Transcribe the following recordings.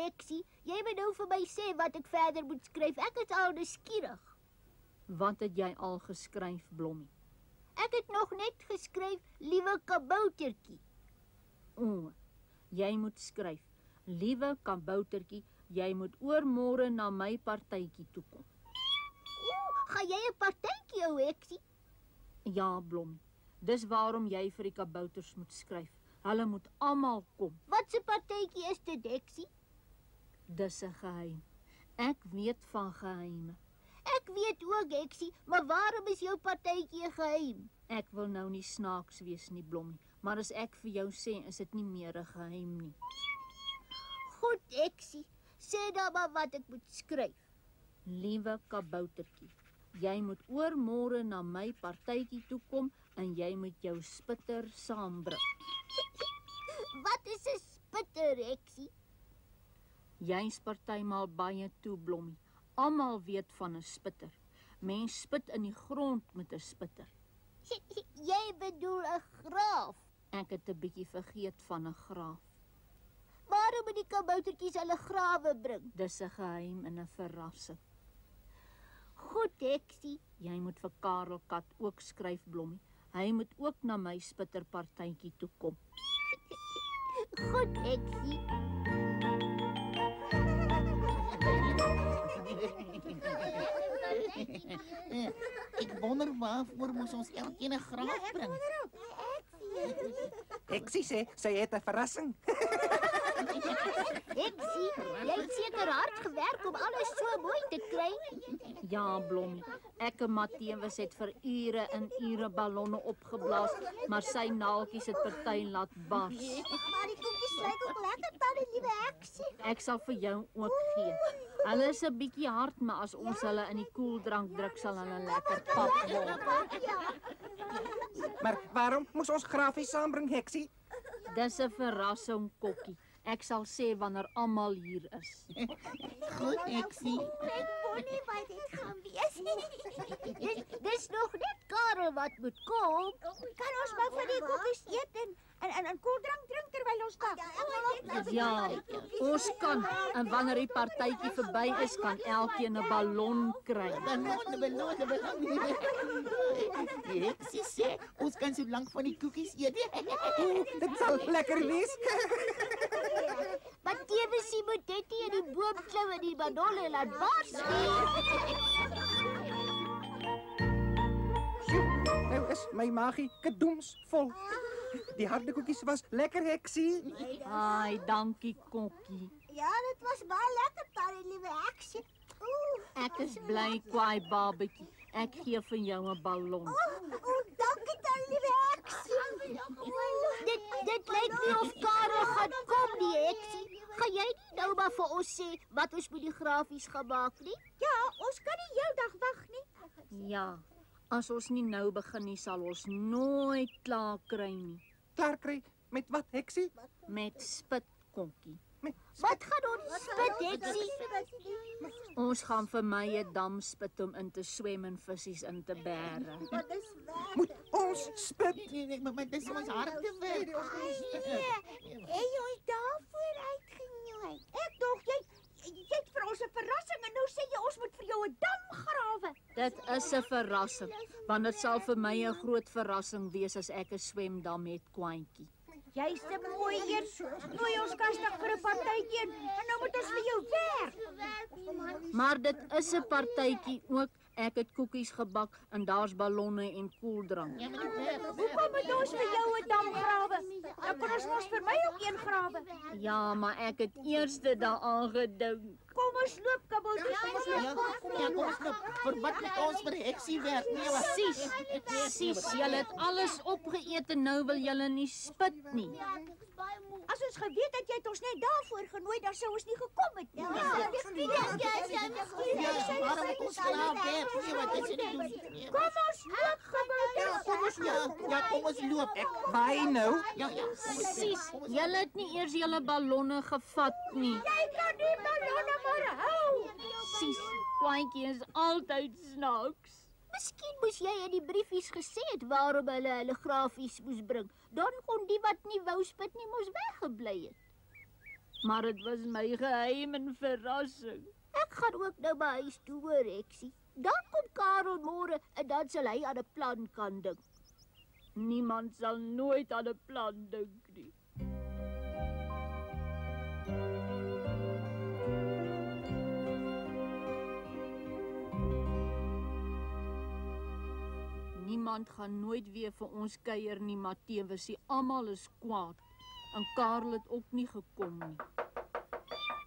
Heksie. Jy moet nou vir my sê wat ek verder moet skryf. Ek is al nuuskierig. Wat het jy al geskryf, Blommie? Ek het nog net geskryf, liewe kaboutertjie. O, jy moet skryf. Liewe kaboutertjie, jy moet oormôre na my partytjie toe kom. Gaan jy 'n partytjie hou, Heksie? Ja, Blommie. Dis waarom jy vir die kabouters moet skryf. Hulle moet almal kom. Wat 'n partytjie is dit, Heksie? Dis 'n geheim. Ek weet van geheime. Ek weet ook, Heksie, maar waarom is jou partytjie geheim? Ek wil nou nie snaaks wees nie, Blommie, maar as ek vir jou sê, is dit nie meer 'n geheim nie. Goed, Heksie, sê dan maar wat ek moet skryf. Liewe kaboutertjie, jy moet oormôre na my partytjie toe kom en jy moet jou spitter saambring. Wat is 'n spitter, Heksie? Jy's partymal baie toe, Blommie. Almal weet van 'n spitter. Mens spit in die grond met 'n spitter. Jy bedoel 'n graaf. Ek het 'n bietjie vergeet van 'n graaf. Waarom moet die kaboutertjies hulle grawe bring? Dis 'n geheim en 'n verrassing. Goed, Heksie. Jy moet vir Karel Kat ook skryf, Blommie. Hy moet ook na my spitterpartytjie toe kom. Goed, Heksie. Ek wonder waarvoor moes ons elkeen 'n graaf bring. Heksie sê sy het 'n verrassing. Heksie, jy het seker hard gewerk om alles so mooi te kry. Ja, Blommie. Ek en Matthewus het vir ure en ure ballonne opgeblaas, maar sy naaltjies het party laat bars. Maar die koekies lyk ook lekker, tannie liewe Heksie. Ek sal vir jou ook gee. Hulle is 'n bietjie hard, maar as ons hulle in die koeldrank druk, sal hulle lekker pap word. Maar waarom moes ons grafies saambring, Heksie? Dis 'n verrassing, Kokkie. Ek sal sê wanneer almal hier is. Goed, Heksie. Ek wou nie wat dit gaan wees. Dis nog net Karel wat moet kom. Kan ons maar van die koekies eet en koeldrank drink terwyl ons wag? Ja, ons kan. En wanneer die partytjie verby is, kan elkeen 'n ballon kry. Ballon. Heksie sê, ons kan so lank van die koekies eet. Dit sal lekker wees. Maar Tewiesie moet net nie in die boom klim en die ballonne laat bars nie. Nou is my magie kadoems vol. Die harde koekies was lekker, Heksie. Ai, dankie, Kokkie. Ja, dit was baie lekker, tannie liewe Heksie. Ek is bly, kwaai babatjie. Ek gee vir jou 'n ballon. Dankie tannie liewe Heksie. Dit lyk nie of Karel gaan kom nie, Heksie. Gaan jy nie nou maar vir ons sê wat ons met die grafies gaan maak nie? Ja, ons kan nie heeldag wag nie. Ja, as ons nie nou begin nie, sal ons nooit klaar kry nie. Klaar kry met wat, Heksie? Met spit, Kokkie. Wat gaan ons spit, Heksie? Ons gaan vir my 'n dam spit om in te swem en visse in te bære. Moet ons spit? Nee, maar dis ons harde werk. En jy daarvoor uitgenooi. Ek dog jy het vir ons 'n verrassing en nou sê jy ons moet vir jou 'n dam grawe. Dit is 'n verrassing, want dit sal vir my 'n groot verrassing wees as ek 'n swemdam het, Kwaantjie. Jy's te mooi eers. Nooi ons kastig vir 'n partytjie en nou moet ons vir jou werk. Maar dit is 'n partytjie ook. Ek het koekies gebak en daar's ballonne en koeldrank. Hoekom moet ons vir jou 'n dam grawe? Dan kan ons mos vir my ook een grawe. Ja, maar ek het eers daaraan gedink. Kom ons loop, kabouters. Kom ons loop. Kom ons loop. Vir wat moet ons vir Heksie werk? Nee, Sis, julle het alles opgeëet en nou wil julle nie spit nie. As ons geweet het jy het ons net daarvoor genooi, dan sou ons nie gekom het nie. waarom moet ons klaar werk? Nee, wat is dit doen? Kom ons loop, kabouters. Kom ons loop. Waai nou. Ja. Sis, julle het nie eers julle ballonne gevat nie. Jy kan nie ballonne maar hou. Sis, Kwaantjie is altyd snaaks. Miskien moes jy in die briefies gesê het waarom hulle grafies moes bring. Dan kon die wat nie wou spit nie mos weggebly het. Maar dit was my geheim en verrassing. Ek gaan ook nou by huis toe, hoor, Heksie. Dan kom Karel môre en dan sal hy aan 'n plan kan dink. Niemand sal nooit aan 'n plan dink nie. Niemand gaan nooit weer vir ons kuier nie, Matthewus. Almal is kwaad. En Karel het ook nie gekom nie.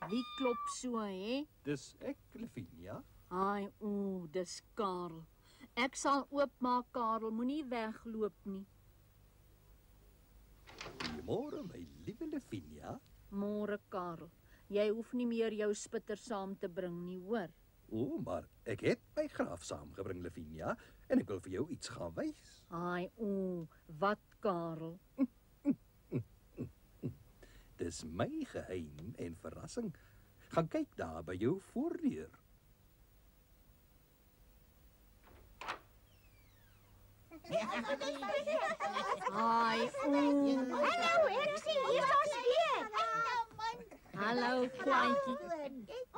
Wie klop so, hè? Dis ek, Lavinia. Ai, dis Karel. Ek sal oopmaak, Karel. Moenie wegloop nie. Goeiemôre, my liewe Lavinia. Môre, Karel. Jy hoef nie meer jou spitter saam te bring nie, hoor. O, maar ek het my graaf saamgebring, Lavinia, en ek wil vir jou iets gaan wys. Ai, wat, Karel? Dis my geheim en verrassing. Gaan kyk daar by jou voordeur. Ai, Hallo, Heksie, hier is ons weer. Hallo, Kwaantjie.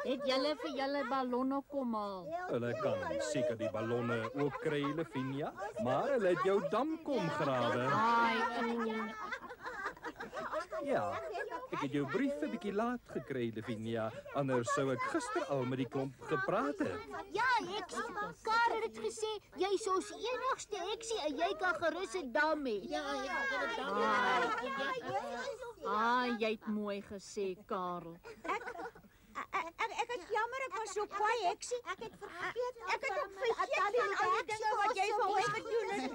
Het julle vir julle ballonne kom haal? Hulle kan seker die ballonne ook kry, Lavinia, maar hulle het jou dam kom grawe. Ai, Ja, ek het jou brief 'n bietjie laat gekry, Lavinia, anders sou ek gister al met die klomp gepraat het. Ja, Heksie. Karel het gesê jy's ons enigste Heksie en jy kan gerus 'n dam hê. Jy het mooi gesê, Karel. Ek is jammer ek was so kwaai, Heksie. Ek het vergeet al die dinge wat jy vir ons gedoen het.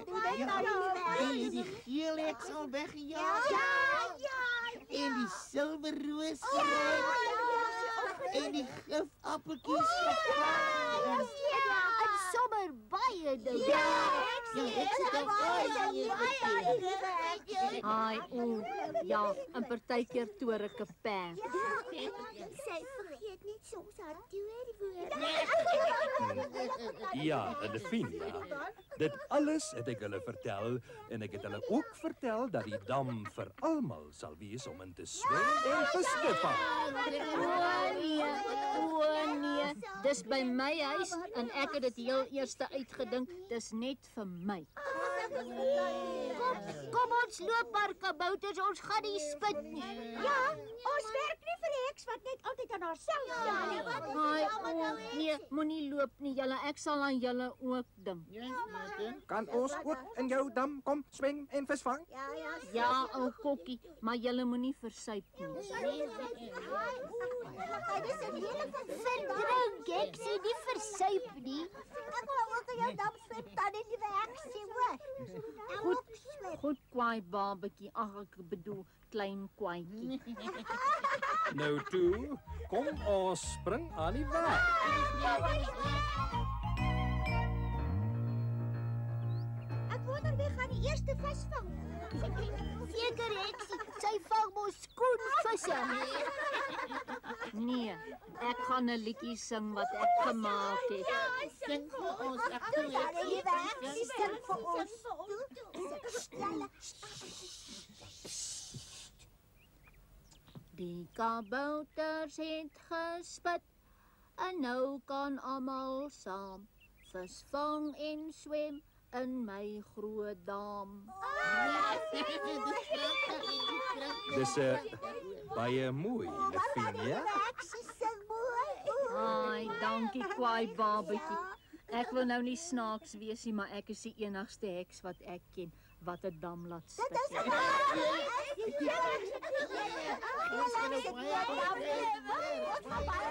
Hey, die geel heks al weggejaag. En die silwerroos en die gifappeltjies. En sommer baie dinge. Ek sit al Ai, ja, en partykeer torike perd. Sy vergeet net soms haar toerwoorde. Ja, Lavinia, dit alles het ek hulle vertel en ek het hulle ook vertel dat die dam vir almal sal wees om in te swem en vis te vang. Nee, dis by my huis en ek het dit heel eers uitgedink, dis net vir my. Kom ons loop maar, kabouters, ons gaan nie spit nie. Ja, ons werk nie vir 'n heks wat net altyd aan haarself dink. Ai, nee, moenie loop nie, julle. Ek sal aan julle ook dink. Kan ons ook in jou dam kom swem en visvang? Ja, ou kokkie, maar julle moenie versuip nie. Verdrink, Heksie, nie versuip nie. Ek wil ook in jou dam swem, dan in die heksie, hoor. Goed kwaai babetjie, ag ek bedoel klein kwaadjie. Nou toe, kom ons spring aan die weg. Ek wonder wie gaan die eerste vis vang. Seker, Heksie, sy vang mos skoenvisse. Nee, ek gaan 'n liedjie sing wat ek gemaak het. Sing vir ons, ek Toe dan in die heksie sing vir ons. Die kabouters het gespit en nou kan almal saam visvang en swem in my groot dam. Dis baie mooi, Lavinia. Heksie sing mooi. Ai, dankie kwaai babetjie. Ek wil nou nie snaaks wees nie, maar ek is die enigste heks wat ek ken wat 'n dam laat spit. Ons kan ook baie